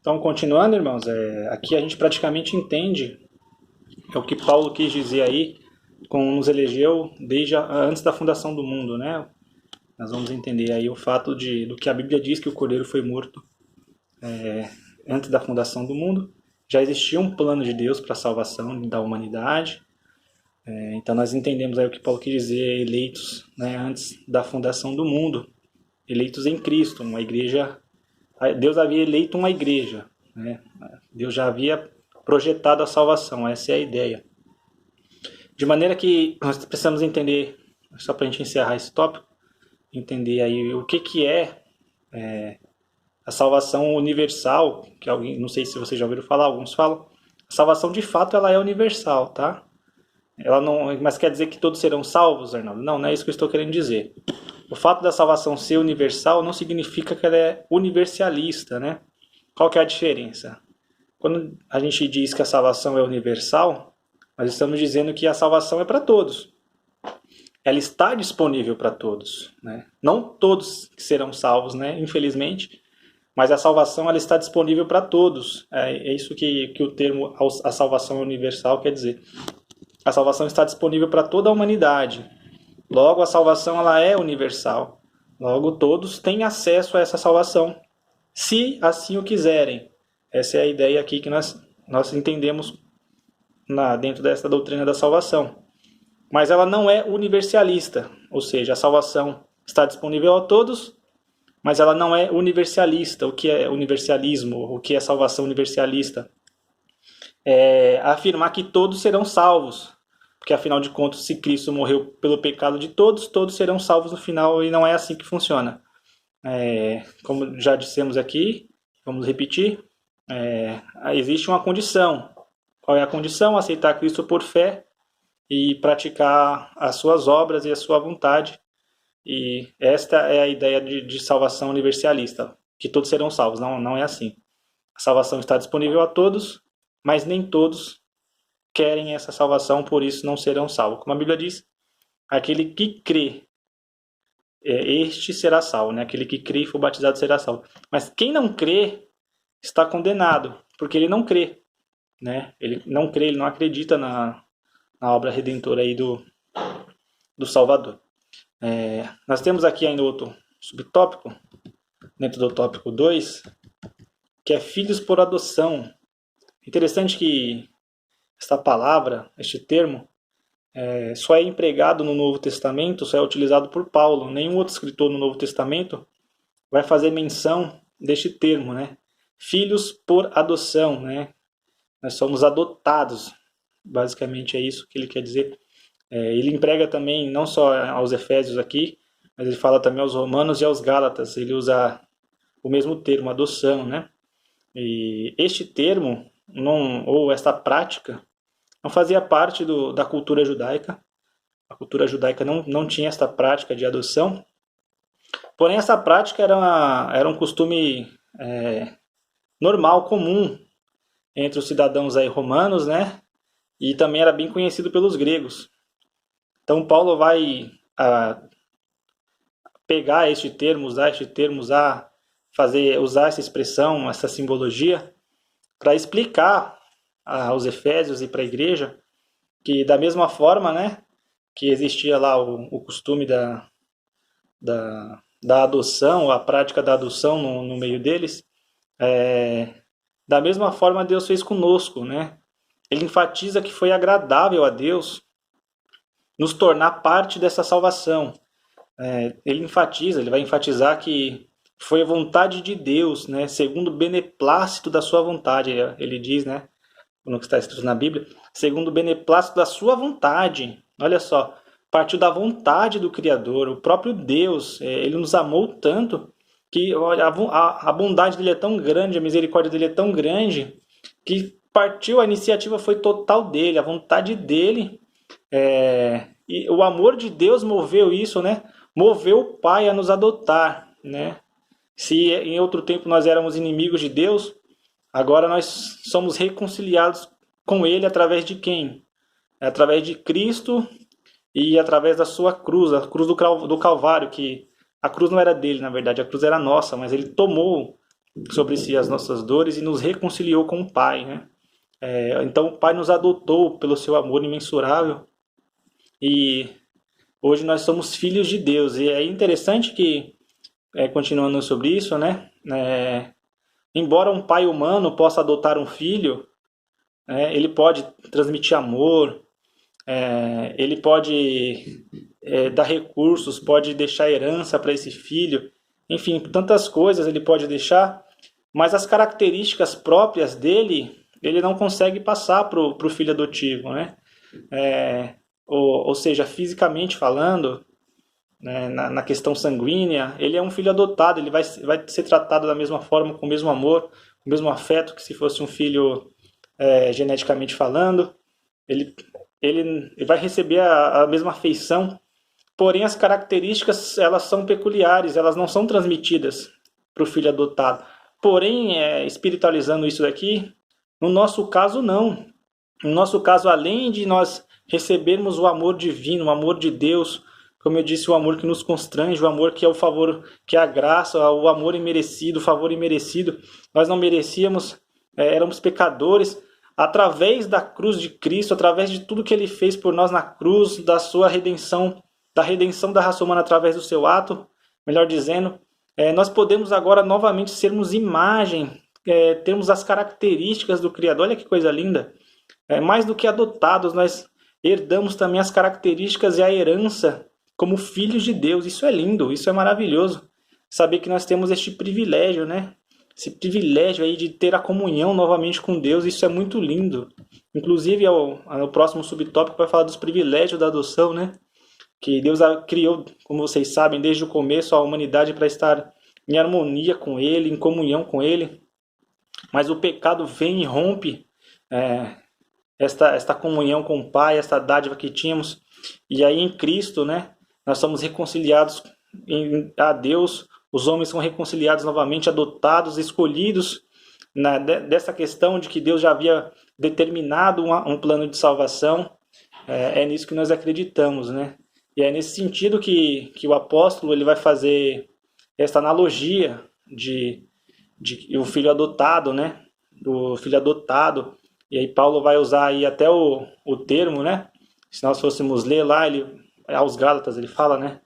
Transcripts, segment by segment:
Então, continuando, irmãos, aqui a gente praticamente entende o que Paulo quis dizer aí, com nos elegeu desde antes da fundação do mundo, né? Nós vamos entender aí o fato do que a Bíblia diz, que o Cordeiro foi morto antes da fundação do mundo. Já existia um plano de Deus para a salvação da humanidade. Então nós entendemos aí o que Paulo quis dizer, eleitos, né, antes da fundação do mundo, eleitos em Cristo, uma igreja. Deus havia eleito uma igreja, né? Deus já havia projetado a salvação, essa é a ideia. De maneira que nós precisamos entender, só para a gente encerrar esse tópico, entender aí o que é a salvação universal, que alguém, não sei se vocês já ouviram falar, alguns falam. A salvação de fato ela é universal, tá? Ela não, mas quer dizer que todos serão salvos, Arnaldo? Não, não é isso que eu estou querendo dizer. O fato da salvação ser universal não significa que ela é universalista, né? Qual que é a diferença? Quando a gente diz que a salvação é universal, nós estamos dizendo que a salvação é para todos. Ela está disponível para todos, né? Não todos serão salvos, né? Infelizmente, mas a salvação ela está disponível para todos. É isso que o termo a salvação universal quer dizer. A salvação está disponível para toda a humanidade. Logo, a salvação ela é universal. Logo, todos têm acesso a essa salvação, se assim o quiserem. Essa é a ideia aqui que nós entendemos dentro dessa doutrina da salvação. Mas ela não é universalista, ou seja, a salvação está disponível a todos, mas ela não é universalista. O que é universalismo? O que é salvação universalista? É afirmar que todos serão salvos, porque afinal de contas, se Cristo morreu pelo pecado de todos, todos serão salvos no final, e não é assim que funciona. Como já dissemos aqui, vamos repetir, existe uma condição. Qual é a condição? Aceitar Cristo por fé e praticar as suas obras e a sua vontade. E esta é a ideia de salvação universalista, que todos serão salvos. Não, não é assim. A salvação está disponível a todos, mas nem todos querem essa salvação, por isso não serão salvos. Como a Bíblia diz, aquele que crê, este será salvo, né? Aquele que crê e for batizado será salvo. Mas quem não crê está condenado, porque ele não crê, né? Ele não crê, ele não acredita na obra redentora aí do Salvador. Nós temos aqui ainda outro subtópico, dentro do tópico 2, que é filhos por adoção. Interessante que esta palavra, este termo, só é empregado no Novo Testamento, só é utilizado por Paulo. Nenhum outro escritor no Novo Testamento vai fazer menção deste termo, né? Filhos por adoção, né? Nós somos adotados, basicamente é isso que ele quer dizer. Ele emprega também, não só aos Efésios aqui, mas ele fala também aos Romanos e aos Gálatas. Ele usa o mesmo termo, adoção, né? E este termo, ou esta prática, não fazia parte da cultura judaica. A cultura judaica não tinha esta prática de adoção. Porém, essa prática era um costume normal, comum, entre os cidadãos aí romanos, né? E também era bem conhecido pelos gregos. Então, Paulo vai pegar este termo, usar essa expressão, essa simbologia, para explicar aos Efésios e para a igreja que, da mesma forma, né, que existia lá o costume da adoção, a prática da adoção no meio deles, da mesma forma Deus fez conosco, né? Ele enfatiza que foi agradável a Deus nos tornar parte dessa salvação. Ele vai enfatizar que foi a vontade de Deus, né, segundo o beneplácito da sua vontade, ele diz, né, no que está escrito na Bíblia, segundo o beneplácito da sua vontade. Olha só, partiu da vontade do Criador, o próprio Deus, ele nos amou tanto que olha, a bondade dele é tão grande, a misericórdia dele é tão grande, que a iniciativa foi total dele, a vontade dele, e o amor de Deus moveu isso, né? Moveu o Pai a nos adotar, né? Se em outro tempo nós éramos inimigos de Deus, agora nós somos reconciliados com Ele através de quem? Através de Cristo e através da sua cruz, a cruz do Calvário, que a cruz não era dele, na verdade, a cruz era nossa, mas Ele tomou sobre si as nossas dores e nos reconciliou com o Pai, né? Então o Pai nos adotou pelo seu amor imensurável e hoje nós somos filhos de Deus. E é interessante que, continuando sobre isso, né? Embora um pai humano possa adotar um filho, ele pode transmitir amor, ele pode dar recursos, pode deixar herança para esse filho, enfim, tantas coisas ele pode deixar, mas as características próprias dele, ele não consegue passar para o filho adotivo, né? Ou seja, fisicamente falando, né, na questão sanguínea, ele é um filho adotado, ele vai ser tratado da mesma forma, com o mesmo amor, com o mesmo afeto que se fosse um filho geneticamente falando. Ele, ele vai receber a mesma afeição, porém as características elas são peculiares, elas não são transmitidas para o filho adotado. Porém, espiritualizando isso daqui, no nosso caso não. No nosso caso, além de nós recebermos o amor divino, o amor de Deus, como eu disse, o amor que nos constrange, o amor que é o favor, que é a graça, o amor imerecido, o favor imerecido, nós não merecíamos, éramos pecadores. Através da cruz de Cristo, através de tudo que ele fez por nós na cruz, da sua redenção, da redenção da raça humana através do seu ato, melhor dizendo, nós podemos agora novamente sermos imagem, termos as características do Criador. Olha que coisa linda! Mais do que adotados, nós herdamos também as características e a herança como filhos de Deus. Isso é lindo, isso é maravilhoso. Saber que nós temos este privilégio, né? Esse privilégio aí de ter a comunhão novamente com Deus, isso é muito lindo. Inclusive, o próximo subtópico vai falar dos privilégios da adoção, né? Que Deus criou, como vocês sabem, desde o começo a humanidade para estar em harmonia com Ele, em comunhão com Ele. Mas o pecado vem e rompe esta comunhão com o Pai, esta dádiva que tínhamos. E aí em Cristo, né, nós somos reconciliados a Deus, os homens são reconciliados novamente, adotados, escolhidos dessa questão de que Deus já havia determinado um plano de salvação. É nisso que nós acreditamos, né? E é nesse sentido que o apóstolo ele vai fazer esta analogia de o filho adotado, né? Do filho adotado. E aí Paulo vai usar aí até o termo, né? Se nós fôssemos ler lá, aos Gálatas ele fala, né?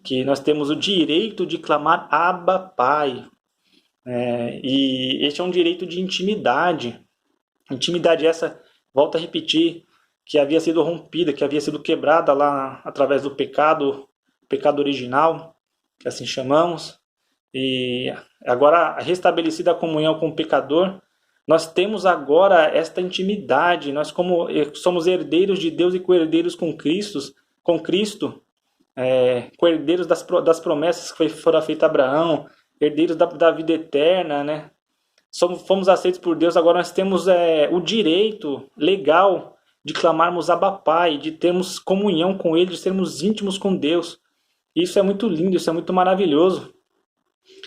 Que nós temos o direito de clamar Abba, Pai. E este é um direito de intimidade. Intimidade essa, volto a repetir, que havia sido rompida, que havia sido quebrada lá através do pecado original, que assim chamamos. E agora restabelecida a comunhão com o pecador, nós temos agora esta intimidade. Nós como somos herdeiros de Deus e co-herdeiros com Cristo, co-herdeiros das promessas que foram feitas a Abraão, herdeiros da vida eterna, né? Fomos aceitos por Deus, agora nós temos o direito legal de clamarmos Abba Pai, de termos comunhão com Ele, de sermos íntimos com Deus. Isso é muito lindo, isso é muito maravilhoso.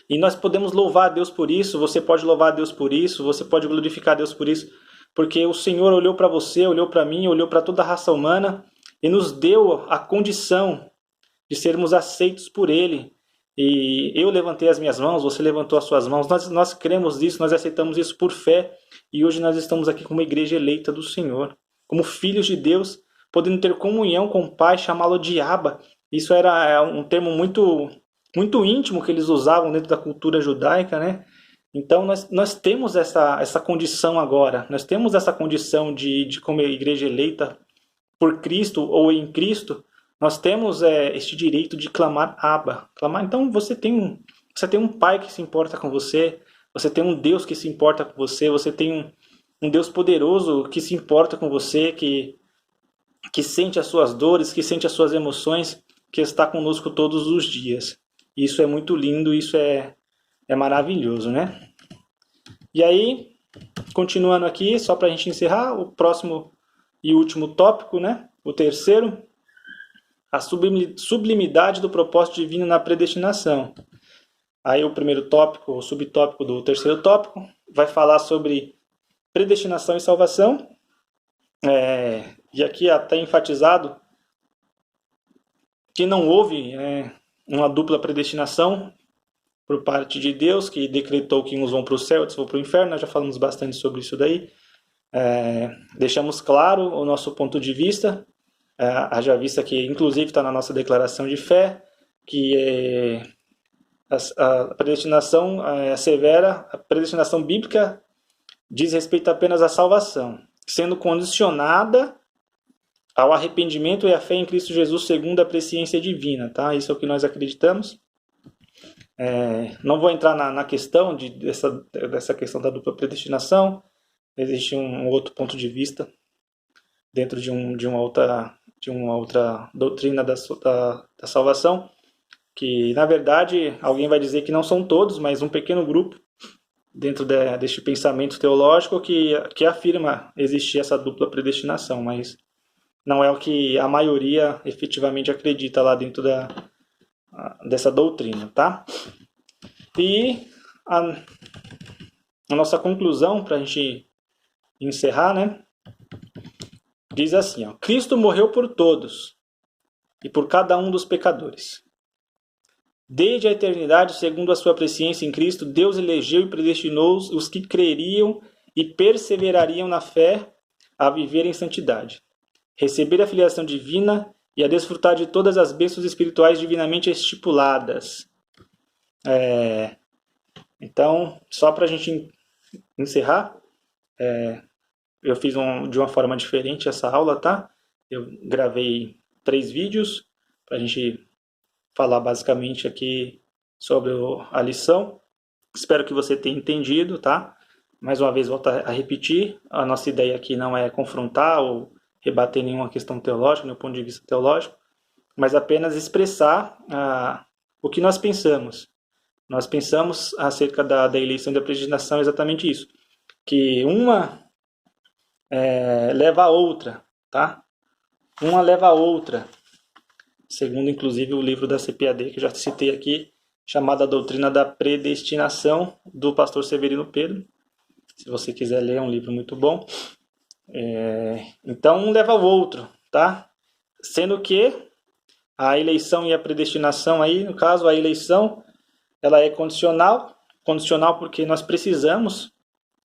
E nós podemos louvar a Deus por isso, você pode louvar a Deus por isso, você pode glorificar a Deus por isso, porque o Senhor olhou para você, olhou para mim, olhou para toda a raça humana e nos deu a condição de sermos aceitos por Ele. E eu levantei as minhas mãos, você levantou as suas mãos, nós cremos nisso, nós aceitamos isso por fé, e hoje nós estamos aqui como igreja eleita do Senhor, como filhos de Deus, podendo ter comunhão com o Pai, chamá-lo de Abba. Isso era um termo muito, muito íntimo que eles usavam dentro da cultura judaica, né? Então nós temos essa condição agora, nós temos essa condição de como igreja eleita por Cristo ou em Cristo, nós temos este direito de clamar Abba. Então você tem um Pai que se importa com você, você tem um Deus que se importa com você, você tem um Deus poderoso que se importa com você, que sente as suas dores, que sente as suas emoções, que está conosco todos os dias. Isso é muito lindo, isso é maravilhoso, né? E aí, continuando aqui, só para a gente encerrar, o próximo e último tópico, né? O terceiro, a sublimidade do propósito divino na predestinação. Aí o primeiro tópico, o subtópico do terceiro tópico, vai falar sobre predestinação e salvação. E aqui até enfatizado que não houve uma dupla predestinação, por parte de Deus, que decretou que uns vão para o céu, outros vão para o inferno. Nós já falamos bastante sobre isso daí. Deixamos claro o nosso ponto de vista, haja vista que inclusive está na nossa declaração de fé, que a predestinação severa, a predestinação bíblica diz respeito apenas à salvação, sendo condicionada ao arrependimento e à fé em Cristo Jesus segundo a presciência divina, tá? Isso é o que nós acreditamos. Não vou entrar na questão dessa questão da dupla predestinação. Existe um outro ponto de vista dentro de uma outra doutrina da salvação, que na verdade alguém vai dizer que não são todos, mas um pequeno grupo dentro deste pensamento teológico que afirma existir essa dupla predestinação, mas não é o que a maioria efetivamente acredita lá dentro dessa doutrina, tá? E a nossa conclusão, para a gente encerrar, né? Diz assim, ó: Cristo morreu por todos e por cada um dos pecadores. Desde a eternidade, segundo a sua presciência em Cristo, Deus elegeu e predestinou os que creriam e perseverariam na fé a viver em santidade, receber a filiação divina e a desfrutar de todas as bênçãos espirituais divinamente estipuladas. Então, só para a gente encerrar, eu fiz de uma forma diferente essa aula, tá? Eu gravei 3 vídeos para a gente falar basicamente aqui sobre a lição. Espero que você tenha entendido, tá? Mais uma vez, volto a repetir, a nossa ideia aqui não é confrontar ou rebater nenhuma questão teológica, nenhum ponto de vista teológico, mas apenas expressar o que nós pensamos. Nós pensamos acerca da eleição e da predestinação exatamente isso, que uma leva a outra, tá? Uma leva a outra, segundo inclusive o livro da CPAD, que eu já citei aqui, chamado A Doutrina da Predestinação, do pastor Severino Pedro. Se você quiser ler, é um livro muito bom. Então, um leva ao outro, tá? Sendo que a eleição e a predestinação aí, no caso, a eleição, ela é condicional porque nós precisamos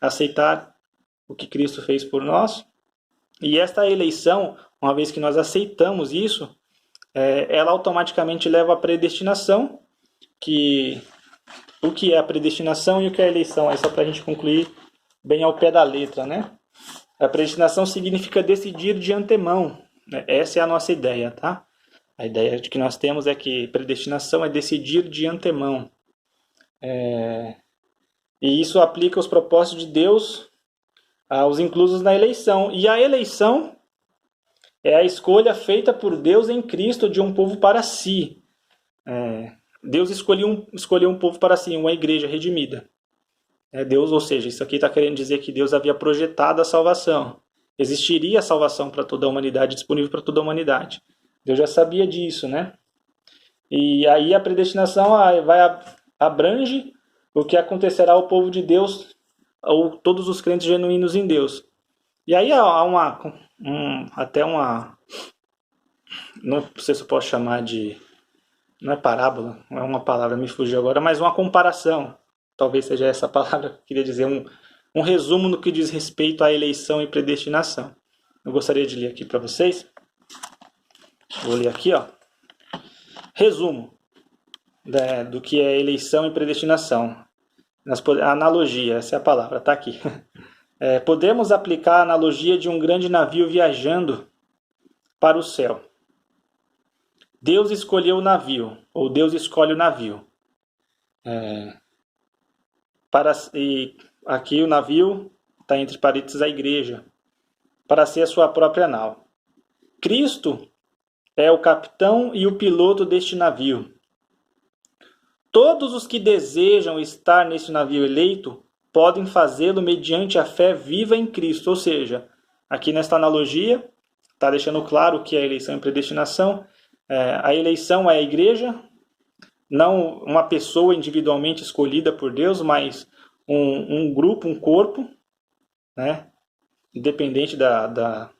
aceitar o que Cristo fez por nós. E esta eleição, uma vez que nós aceitamos isso, ela automaticamente leva à predestinação, o que é a predestinação e o que é a eleição, é só para a gente concluir bem ao pé da letra, né? A predestinação significa decidir de antemão, né? Essa é a nossa ideia, tá? A ideia que nós temos é que predestinação é decidir de antemão. E isso aplica os propósitos de Deus aos inclusos na eleição. E a eleição é a escolha feita por Deus em Cristo de um povo para si. Deus escolheu um povo para si, uma igreja redimida. Deus, ou seja, isso aqui está querendo dizer que Deus havia projetado a salvação. Existiria a salvação para toda a humanidade, disponível para toda a humanidade. Deus já sabia disso, né? E aí a predestinação abrange o que acontecerá ao povo de Deus, ou todos os crentes genuínos em Deus. E aí há até uma... Não sei se eu posso chamar de... Não é parábola, não é uma palavra, me fugiu agora, mas uma comparação. Talvez seja essa palavra que eu queria dizer, um resumo no que diz respeito à eleição e predestinação. Eu gostaria de ler aqui para vocês. Vou ler aqui, ó. Resumo do que é eleição e predestinação. Analogia, essa é a palavra, está aqui. Podemos aplicar a analogia de um grande navio viajando para o céu. Deus escolheu o navio, ou Deus escolhe o navio. E aqui o navio está entre parênteses a igreja, para ser a sua própria nau. Cristo é o capitão e o piloto deste navio. Todos os que desejam estar nesse navio eleito podem fazê-lo mediante a fé viva em Cristo. Ou seja, aqui nesta analogia, está deixando claro o que é eleição e predestinação. A eleição é a igreja, não uma pessoa individualmente escolhida por Deus, mas um grupo, um corpo, né? Independente da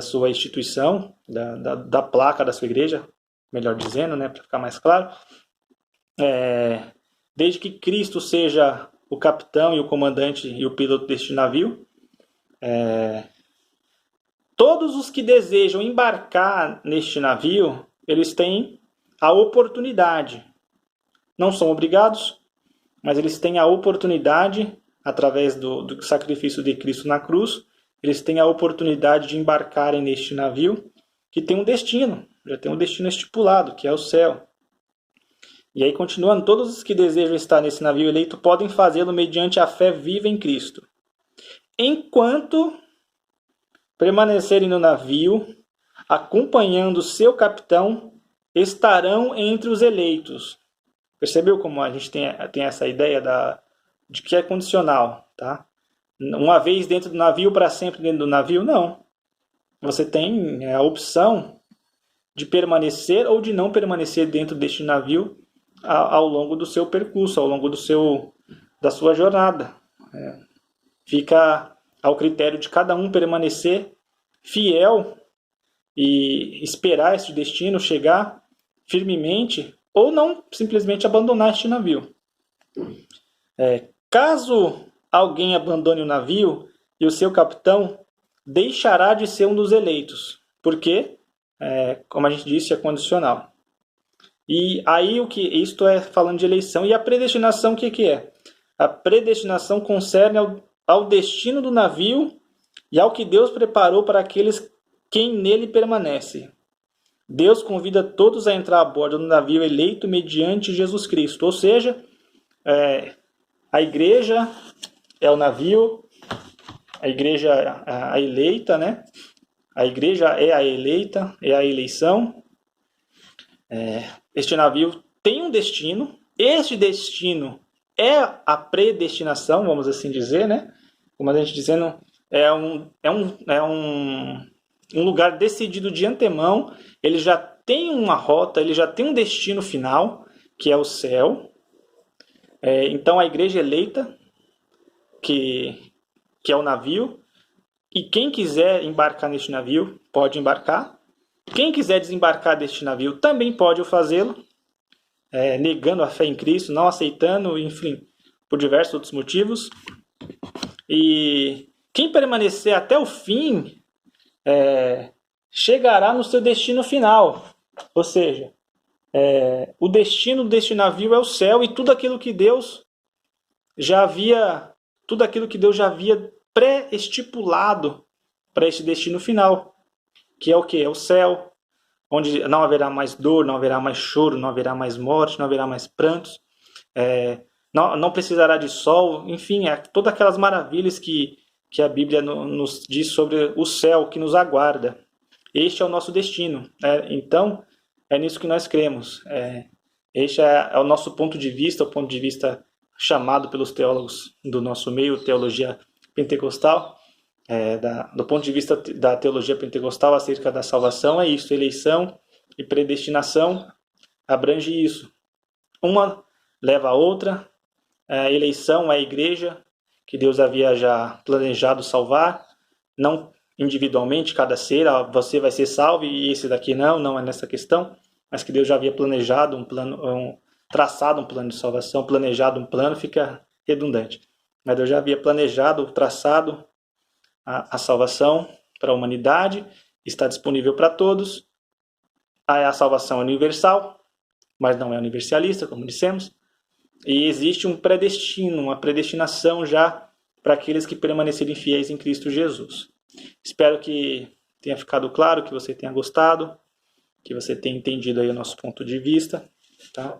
sua instituição, da placa da sua igreja, melhor dizendo, né? Para ficar mais claro. desde que Cristo seja o capitão e o comandante e o piloto deste navio. Todos os que desejam embarcar neste navio, eles têm a oportunidade. Não são obrigados, mas eles têm a oportunidade, através do sacrifício de Cristo na cruz, eles têm a oportunidade de embarcarem neste navio, que tem um destino, já tem um destino estipulado, que é o céu. E aí, continuando, todos os que desejam estar nesse navio eleito podem fazê-lo mediante a fé viva em Cristo. Enquanto permanecerem no navio, acompanhando seu capitão, estarão entre os eleitos. Percebeu como a gente tem essa ideia de que é condicional, tá? Uma vez dentro do navio, para sempre dentro do navio? Não. Você tem a opção de permanecer ou de não permanecer dentro deste navio ao longo do seu percurso, ao longo da sua jornada. Fica ao critério de cada um permanecer fiel e esperar este destino chegar firmemente, ou não simplesmente abandonar este navio. Caso alguém abandone o navio e o seu capitão, deixará de ser um dos eleitos, porque, como a gente disse, é condicional. E aí isto é falando de eleição. E a predestinação, o que é? A predestinação concerne ao destino do navio e ao que Deus preparou para aqueles quem nele permanece. Deus convida todos a entrar a bordo do navio eleito mediante Jesus Cristo. Ou seja, a igreja é o navio, a igreja é a eleita, né? A igreja é a eleita, é a eleição. Este navio tem um destino. Este destino é a predestinação, vamos assim dizer, né? Como a gente dizendo, é um lugar decidido de antemão. Ele já tem uma rota, ele já tem um destino final, que é o céu. Então a igreja eleita, que é o navio, e quem quiser embarcar neste navio pode embarcar. Quem quiser desembarcar deste navio também pode fazê-lo, negando a fé em Cristo, não aceitando, enfim, por diversos outros motivos. E quem permanecer até o fim chegará no seu destino final. Ou seja, o destino deste navio é o céu, e tudo aquilo que Deus já havia pré-estipulado para esse destino final, que é o que? É o céu, onde não haverá mais dor, não haverá mais choro, não haverá mais morte, não haverá mais prantos, não precisará de sol, enfim, todas aquelas maravilhas que a Bíblia nos diz sobre o céu que nos aguarda. Este é o nosso destino. Então, é nisso que nós cremos. Este é o nosso ponto de vista, o ponto de vista chamado pelos teólogos do nosso meio, teologia pentecostal. Do ponto de vista da teologia pentecostal acerca da salvação, é isso: eleição e predestinação abrange isso. Uma leva a outra. A eleição é a igreja, que Deus havia já planejado salvar, não individualmente cada ser, você vai ser salvo e esse daqui não é nessa questão, mas que Deus já havia planejado um plano, traçado um plano de salvação. Planejado um plano fica redundante, mas Deus já havia planejado, traçado a salvação para a humanidade, está disponível para todos. A salvação é universal, mas não é universalista, como dissemos. E existe um predestino, uma predestinação já para aqueles que permanecerem fiéis em Cristo Jesus. Espero que tenha ficado claro, que você tenha gostado, que você tenha entendido aí o nosso ponto de vista. Tá?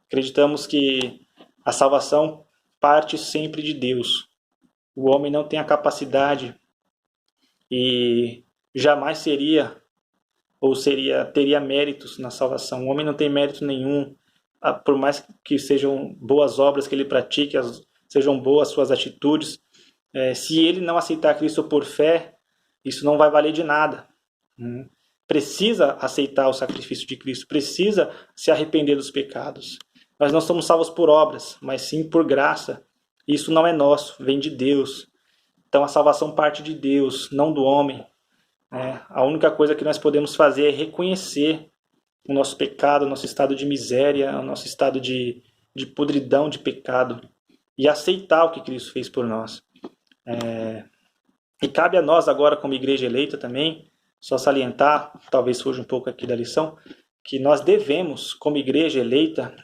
Acreditamos que a salvação parte sempre de Deus. O homem não tem a capacidade e jamais teria méritos na salvação. O homem não tem mérito nenhum, por mais que sejam boas obras que ele pratique, sejam boas suas atitudes. Se ele não aceitar Cristo por fé, isso não vai valer de nada. Precisa aceitar o sacrifício de Cristo, precisa se arrepender dos pecados. Nós não somos salvos por obras, mas sim por graça. Isso não é nosso, vem de Deus. Então a salvação parte de Deus, não do homem. A única coisa que nós podemos fazer é reconhecer o nosso pecado, o nosso estado de miséria, o nosso estado de de podridão, de pecado, e aceitar o que Cristo fez por nós. E cabe a nós agora, como igreja eleita também, só salientar, talvez fuja um pouco aqui da lição, que nós devemos, como igreja eleita,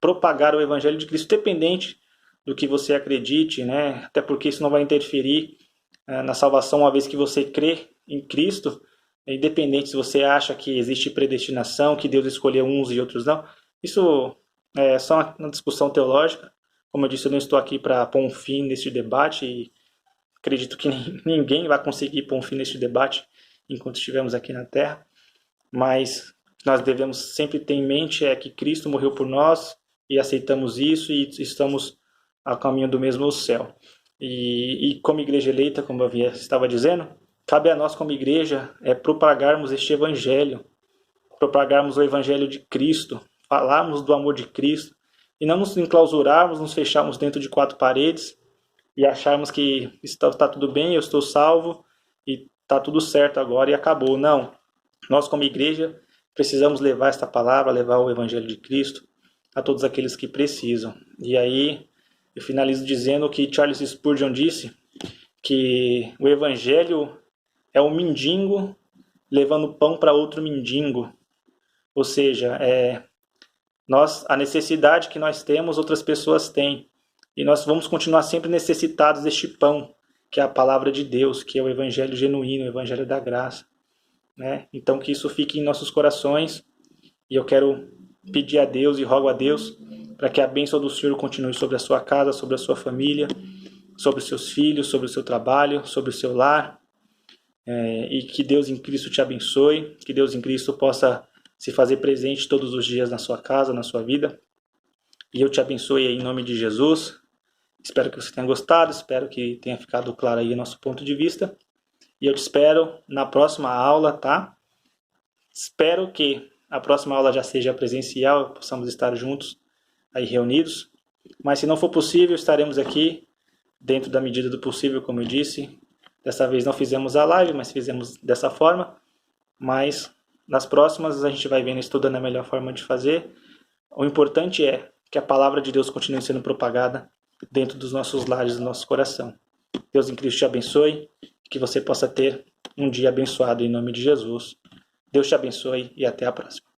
propagar o Evangelho de Cristo, independente do que você acredite, né? Até porque isso não vai interferir na salvação, uma vez que você crê em Cristo, independente se você acha que existe predestinação, que Deus escolheu uns e outros não. Isso é só uma discussão teológica. Como eu disse, eu não estou aqui para pôr um fim nesse debate e acredito que ninguém vai conseguir pôr um fim nesse debate enquanto estivermos aqui na Terra. Mas nós devemos sempre ter em mente que Cristo morreu por nós e aceitamos isso e estamos a caminho do mesmo céu. E como igreja eleita, como eu estava dizendo, cabe a nós como igreja propagarmos este evangelho, propagarmos o evangelho de Cristo, falarmos do amor de Cristo e não nos enclausurarmos, nos fecharmos dentro de quatro paredes e acharmos que está tudo bem, eu estou salvo e está tudo certo agora e acabou. Não, nós como igreja precisamos levar esta palavra, levar o evangelho de Cristo a todos aqueles que precisam. E aí eu finalizo dizendo o que Charles Spurgeon disse, que o evangelho é um mendigo levando pão para outro mendigo. Ou seja, a necessidade que nós temos, outras pessoas têm. E nós vamos continuar sempre necessitados deste pão, que é a palavra de Deus, que é o evangelho genuíno, o evangelho da graça. Né? Então que isso fique em nossos corações. E eu quero pedir a Deus e rogo a Deus para que a bênção do Senhor continue sobre a sua casa, sobre a sua família, sobre os seus filhos, sobre o seu trabalho, sobre o seu lar. E que Deus em Cristo te abençoe, que Deus em Cristo possa se fazer presente todos os dias na sua casa, na sua vida. E eu te abençoe em nome de Jesus. Espero que você tenha gostado, espero que tenha ficado claro aí o nosso ponto de vista. E eu te espero na próxima aula, tá? Espero que a próxima aula já seja presencial, possamos estar juntos, aí reunidos. Mas se não for possível, estaremos aqui dentro da medida do possível, como eu disse. Dessa vez não fizemos a live, mas fizemos dessa forma. Mas nas próximas a gente vai vendo, estudando a melhor forma de fazer. O importante é que a palavra de Deus continue sendo propagada dentro dos nossos lares, do nosso coração. Deus em Cristo te abençoe, que você possa ter um dia abençoado em nome de Jesus. Deus te abençoe e até a próxima.